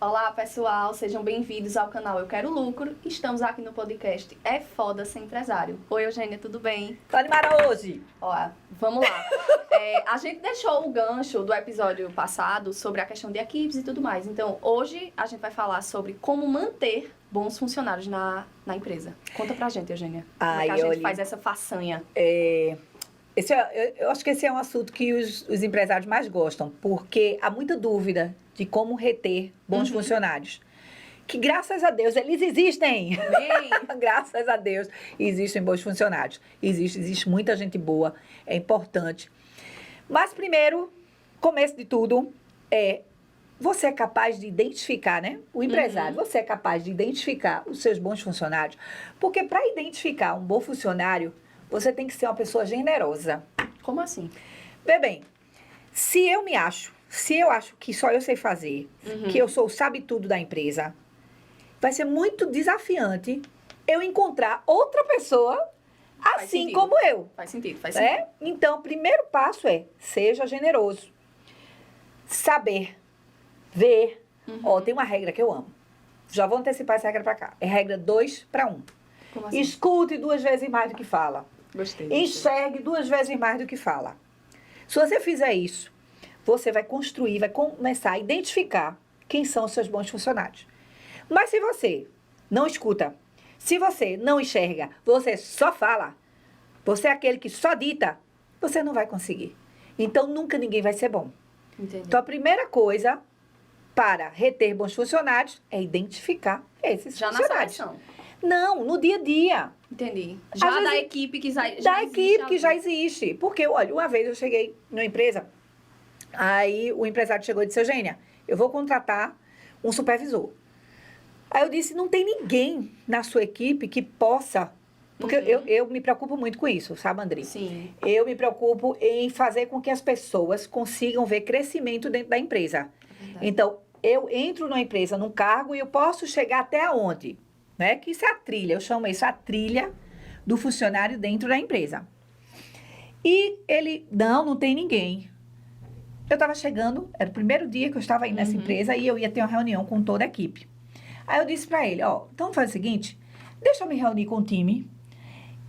Olá, pessoal, sejam bem-vindos ao canal Eu Quero Lucro. Estamos aqui no podcast É Foda Ser Empresário. Oi, Eugênia, tudo bem? Tô animada hoje. Ó, vamos lá. A gente deixou o gancho do episódio passado sobre a questão de equipes e tudo mais. Então, hoje a gente vai falar sobre como manter bons funcionários na empresa. Conta pra gente, Eugênia. Como é que a gente faz essa façanha? Eu acho que esse é um assunto que os empresários mais gostam, porque há muita dúvida de como reter bons funcionários. Que, graças a Deus, eles existem. Graças a Deus, existem bons funcionários. Existe muita gente boa, é importante. Mas, primeiro, começo de tudo, você é capaz de identificar, né? O empresário, você é capaz de identificar os seus bons funcionários. Porque, para identificar um bom funcionário, você tem que ser uma pessoa generosa. Como assim? Vê bem, se eu acho que só eu sei fazer, que eu sou o sabe-tudo da empresa, vai ser muito desafiante eu encontrar outra pessoa assim como eu. Faz sentido, faz sentido. Então, o primeiro passo seja generoso. Saber, ver. Tem uma regra que eu amo. Já vou antecipar essa regra pra cá. É regra 2-1. Como assim? Escute 2 vezes mais do que fala. Gostei. Enxergue 2 vezes mais do que fala. Se você fizer isso, você vai construir, vai começar a identificar quem são os seus bons funcionários. Mas se você não escuta, se você não enxerga, você só fala, você é aquele que só dita, você não vai conseguir. Então, nunca ninguém vai ser bom. Entendi. Então, a primeira coisa para reter bons funcionários é identificar esses Já na funcionários. seleção. Não, no dia a dia. Entendi. Já Às da vezes, equipe que já Da existe equipe que ali. já existe. Porque, olha, uma vez eu cheguei numa empresa, aí o empresário chegou e disse, Eugênia, eu vou contratar um supervisor. Aí eu disse, não tem ninguém na sua equipe que possa... Porque eu me preocupo muito com isso, sabe, André? Sim. Eu me preocupo em fazer com que as pessoas consigam ver crescimento dentro da empresa. Verdade. Então, eu entro numa empresa, num cargo, e eu posso chegar até onde? Né? Que isso é a trilha, eu chamo isso a trilha do funcionário dentro da empresa. E ele, não tem ninguém. Eu estava chegando, era o primeiro dia que eu estava indo nessa empresa e eu ia ter uma reunião com toda a equipe. Aí eu disse para ele, então faz o seguinte, deixa eu me reunir com o time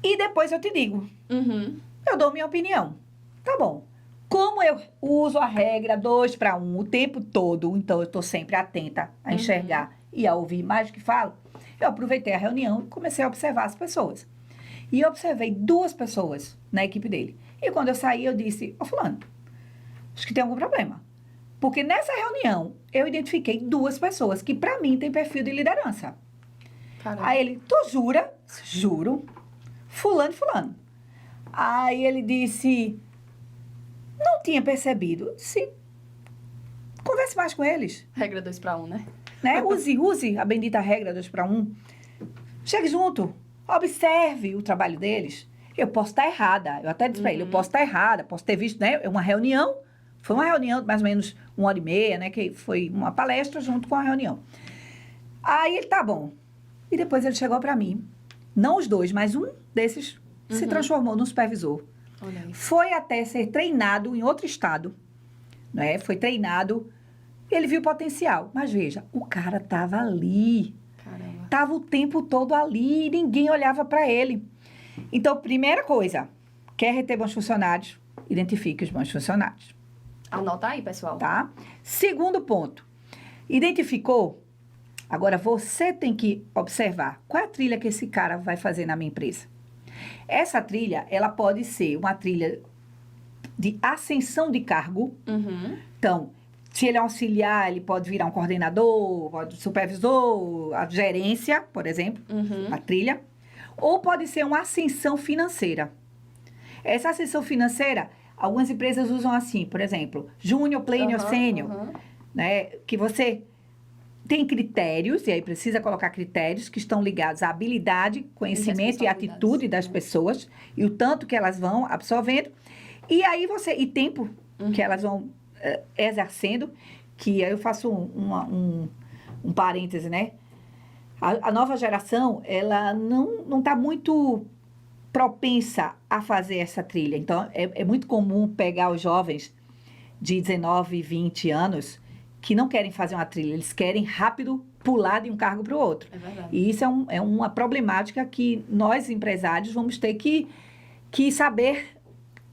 e depois eu te digo. Eu dou minha opinião. Tá bom. Como eu uso a regra 2-1 o tempo todo, então eu estou sempre atenta a enxergar e a ouvir mais do que falo, eu aproveitei a reunião e comecei a observar as pessoas. E eu observei 2 pessoas na equipe dele. E quando eu saí, eu disse, fulano, acho que tem algum problema. Porque nessa reunião, eu identifiquei 2 pessoas que, para mim, têm perfil de liderança. Caramba. Aí ele, tu jura? Juro. Fulano e fulano. Aí ele disse, não tinha percebido. Sim. Converse mais com eles. Regra 2-1, né? Use a bendita regra 2-1. Chegue junto. Observe o trabalho deles. Eu posso estar errada. Eu até disse para ele, eu posso estar errada. Posso ter visto, uma reunião. Foi uma reunião de mais ou menos 1h30, né? Que foi uma palestra junto com a reunião. Aí ele, tá bom. E depois ele chegou para mim. Não os 2, mas um desses se transformou num supervisor. Olha aí. Foi até ser treinado em outro estado. Né? Foi treinado. Ele viu o potencial. Mas veja, o cara estava ali. Caramba. Estava o tempo todo ali e ninguém olhava para ele. Então, primeira coisa, quer reter bons funcionários? Identifique os bons funcionários. Anota aí, pessoal. Tá? Segundo ponto, identificou? Agora, você tem que observar qual é a trilha que esse cara vai fazer na minha empresa. Essa trilha, ela pode ser uma trilha de ascensão de cargo. Então, se ele é um auxiliar, ele pode virar um coordenador, pode supervisor, a gerência, por exemplo, a trilha. Ou pode ser uma ascensão financeira. Essa ascensão financeira, algumas empresas usam assim, por exemplo, júnior, plênio, sênior, né? Que você tem critérios, e aí precisa colocar critérios que estão ligados à habilidade, conhecimento e atitude das pessoas, e o tanto que elas vão absorvendo, e tempo que elas vão exercendo, que aí eu faço um parêntese, né? A nova geração, ela não está muito propensa a fazer essa trilha. Então, é muito comum pegar os jovens de 19, 20 anos que não querem fazer uma trilha, eles querem rápido pular de um cargo para o outro. É verdade. E isso é uma problemática que nós, empresários, vamos ter que saber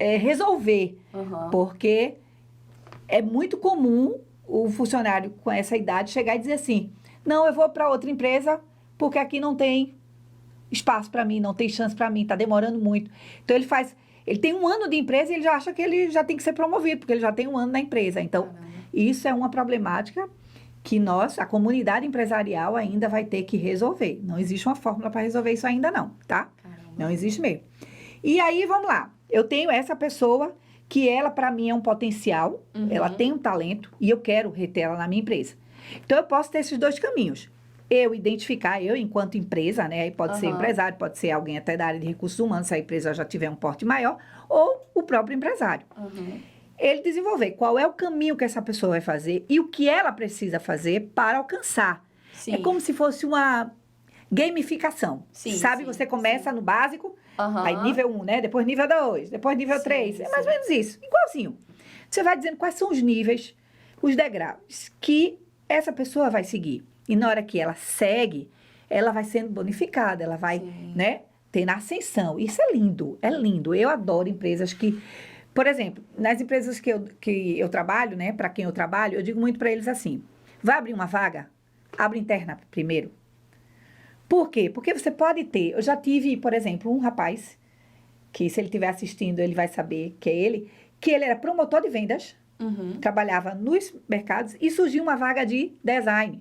resolver, Aham. porque é muito comum o funcionário com essa idade chegar e dizer assim, não, eu vou para outra empresa porque aqui não tem espaço para mim, não tem chance para mim, está demorando muito. Então, ele tem 1 ano de empresa e ele já acha que ele já tem que ser promovido, porque ele já tem 1 ano na empresa. Então, Caramba. isso é uma problemática que nós, a comunidade empresarial, ainda vai ter que resolver. Não existe uma fórmula para resolver isso ainda não, tá? Caramba. Não existe mesmo. E aí, vamos lá. Eu tenho essa pessoa que ela, para mim, é um potencial, Uhum. ela tem um talento e eu quero reter ela na minha empresa. Então, eu posso ter esses 2 caminhos. Eu identificar, eu enquanto empresa, né? Aí pode ser Aham. empresário, pode ser alguém até da área de recursos humanos, se a empresa já tiver um porte maior, ou o próprio empresário. Uhum. Ele desenvolver qual é o caminho que essa pessoa vai fazer e o que ela precisa fazer para alcançar. Sim. É como se fosse uma gamificação. Sim, Sabe, sim, você começa no básico, Aham. aí nível 1, né? Depois nível 2, depois nível Sim, 3. É mais sim. ou menos isso. Igualzinho. Você vai dizendo quais são os níveis, os degraus que essa pessoa vai seguir. E na hora que ela segue, ela vai sendo bonificada, ela vai, Sim. né, tendo ascensão. Isso é lindo, é lindo. Eu adoro empresas que, por exemplo, nas empresas que eu trabalho, né, para quem eu trabalho, eu digo muito para eles assim: vai abrir uma vaga? Abre interna primeiro. Por quê? Porque você pode ter. Eu já tive, por exemplo, um rapaz, que se ele estiver assistindo, ele vai saber que é ele, que ele era promotor de vendas, Uhum. trabalhava nos mercados e surgiu uma vaga de design.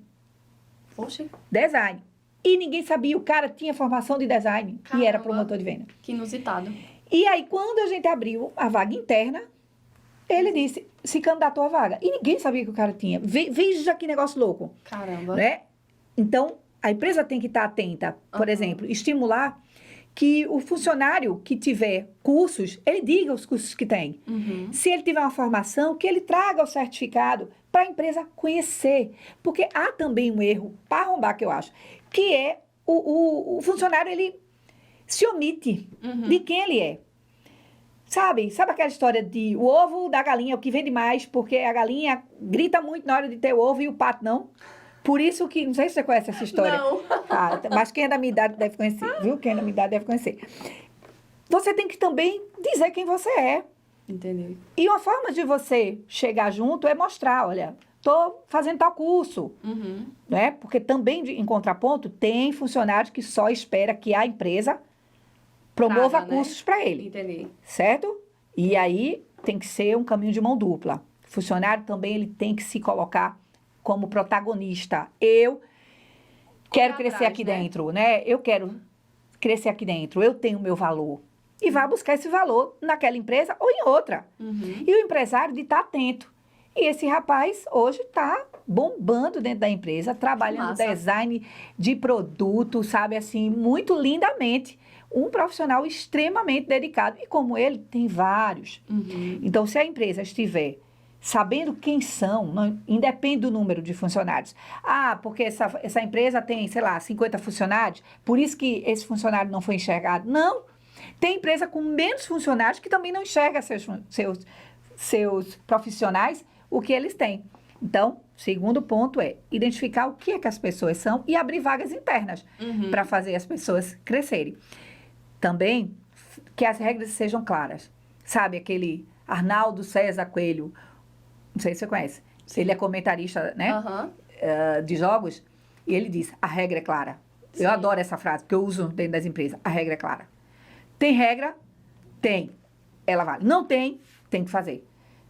Poxa, Design. E ninguém sabia, o cara tinha formação de design e era Caramba. promotor de venda. que inusitado. E aí, quando a gente abriu a vaga interna, ele disse, se candidatou à vaga. E ninguém sabia que o cara tinha. Veja que negócio louco, Caramba. né? Então, a empresa tem que estar atenta, por Aham. exemplo, estimular que o funcionário que tiver cursos, ele diga os cursos que tem. Uhum. Se ele tiver uma formação, que ele traga o certificado para a empresa conhecer. Porque há também um erro para arrombar, que eu acho, que é o funcionário, ele se omite Uhum. de quem ele é. Sabe aquela história de o ovo da galinha, o que vende mais, porque a galinha grita muito na hora de ter o ovo e o pato não? Por isso que, não sei se você conhece essa história. Não. Ah, mas quem é da minha idade deve conhecer, viu? Quem é da minha idade deve conhecer. Você tem que também dizer quem você é. Entendi. E uma forma de você chegar junto é mostrar, olha, estou fazendo tal curso, Uhum. né? Porque também, em contraponto, tem funcionários que só espera que a empresa promova Traga, né? cursos para ele, Entendi. certo? E aí tem que ser um caminho de mão dupla. O funcionário também ele tem que se colocar como protagonista. Eu quero Correr crescer atrás, aqui né? dentro, né? Eu quero crescer aqui dentro, eu tenho meu valor. E vá buscar esse valor naquela empresa ou em outra. Uhum. E o empresário de estar atento. E esse rapaz hoje está bombando dentro da empresa, trabalhando massa. design de produto, sabe, assim, muito lindamente. Um profissional extremamente dedicado. E como ele, tem vários. Uhum. Então, se a empresa estiver sabendo quem são, independe do número de funcionários. Ah, porque essa empresa tem, sei lá, 50 funcionários, por isso que esse funcionário não foi enxergado. Não. Tem empresa com menos funcionários que também não enxerga seus profissionais o que eles têm. Então, segundo ponto é identificar o que é que as pessoas são e abrir vagas internas Uhum. para fazer as pessoas crescerem. Também que as regras sejam claras. Sabe aquele Arnaldo César Coelho, não sei se você conhece, ele é comentarista, né, Aham. de jogos, e ele diz, a regra é clara. Sim. Eu adoro essa frase, porque eu uso dentro das empresas, a regra é clara. Tem regra? Tem. Ela vale. Não tem? Tem que fazer.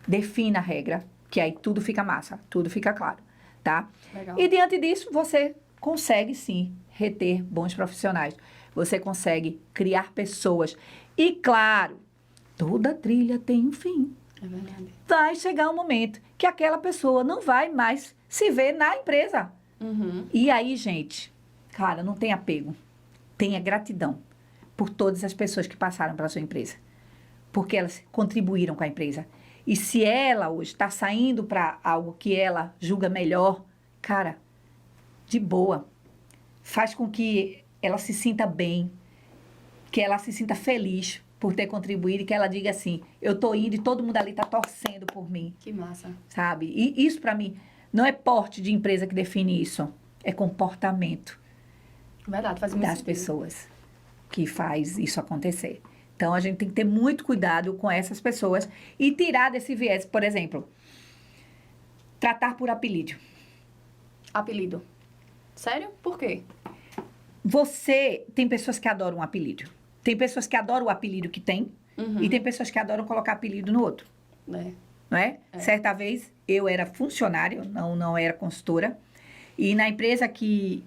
Defina a regra, que aí tudo fica massa, tudo fica claro, tá? Legal. E diante disso, você consegue sim reter bons profissionais. Você consegue criar pessoas. E claro, toda trilha tem um fim. É verdade. Vai chegar um momento que aquela pessoa não vai mais se ver na empresa. Uhum. E aí, gente, cara, não tem apego. Tenha gratidão por todas as pessoas que passaram pela sua empresa. Porque elas contribuíram com a empresa. E se ela hoje está saindo para algo que ela julga melhor, cara, de boa. Faz com que ela se sinta bem, que ela se sinta feliz por ter contribuído e que ela diga assim, eu tô indo e todo mundo ali tá torcendo por mim, Que massa. sabe? E isso para mim Não é porte de empresa que define isso. É comportamento Verdade, faz muito das sentido. pessoas que faz isso acontecer. Então, a gente tem que ter muito cuidado com essas pessoas e tirar desse viés, por exemplo, tratar por apelido. Apelido. Sério? Por quê? Você tem pessoas que adoram um apelido. Tem pessoas que adoram o apelido que tem Uhum. e tem pessoas que adoram colocar apelido no outro, É. não é? Certa vez eu era funcionária, não era consultora, e na empresa que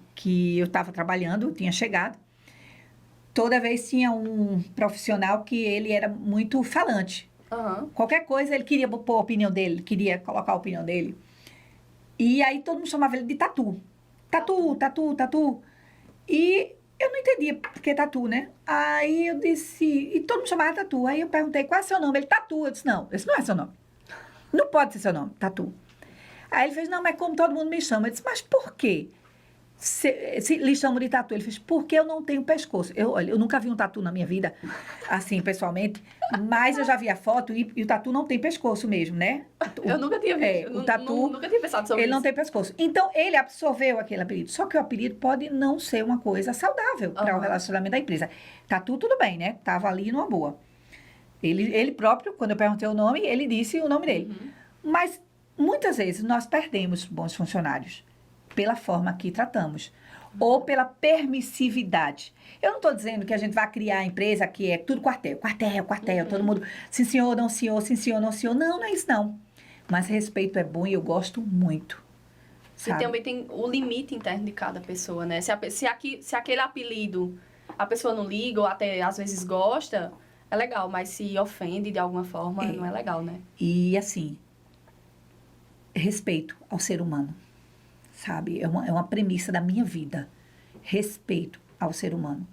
eu estava trabalhando, eu tinha chegado, toda vez tinha um profissional que ele era muito falante. Aham. Qualquer coisa ele queria pôr a opinião dele, queria colocar a opinião dele. E aí todo mundo chamava ele de Tatu. Tatu, Tatu, Tatu. E eu não entendia porque Tatu, né? Aí eu disse... E todo mundo chamava Tatu. Aí eu perguntei, qual é seu nome? Ele, Tatu. Eu disse, não, esse não é seu nome. Não pode ser seu nome, Tatu. Aí ele fez, não, mas como todo mundo me chama. Eu disse, mas por quê? Se lhe chamam de tatu. Ele fez, porque eu não tenho pescoço. Olha, eu nunca vi um tatu na minha vida, assim, pessoalmente, mas eu já vi a foto e o tatu não tem pescoço mesmo, né? Eu nunca tinha visto. o tatu, Nunca tinha pensado sobre ele isso. não tem pescoço. Então, ele absorveu aquele apelido. Só que o apelido pode não ser uma coisa saudável para o Aham. relacionamento da empresa. Tatu, tudo bem, né? Tava ali numa boa. Ele próprio, quando eu perguntei o nome, ele disse o nome dele. Mas, muitas vezes, nós perdemos bons funcionários pela forma que tratamos. Ou pela permissividade. Eu não estou dizendo que a gente vai criar a empresa que é tudo quartel, todo mundo, sim senhor, não senhor, sim senhor, não senhor. Não, não é isso não. Mas respeito é bom e eu gosto muito. E Sabe? também tem o limite interno de cada pessoa, né? Se aquele apelido a pessoa não liga ou até às vezes gosta, é legal, mas se ofende de alguma forma, não é legal, né? E assim, respeito ao ser humano, sabe? É uma premissa da minha vida. Respeito ao ser humano.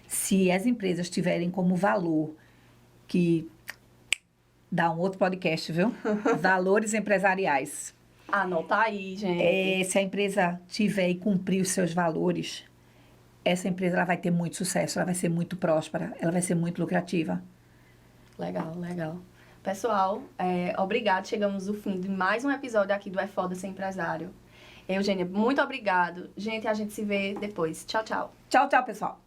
Se as empresas tiverem como valor, que dá um outro podcast, viu? Valores empresariais. Anota aí, gente. Se a empresa tiver e cumprir os seus valores, essa empresa ela vai ter muito sucesso, ela vai ser muito próspera, ela vai ser muito lucrativa. Legal, legal. Pessoal, obrigado. Chegamos ao fim de mais um episódio aqui do É Foda Ser Empresário. Eugênia, muito obrigado. Gente, a gente se vê depois. Tchau, tchau. Tchau, tchau, pessoal.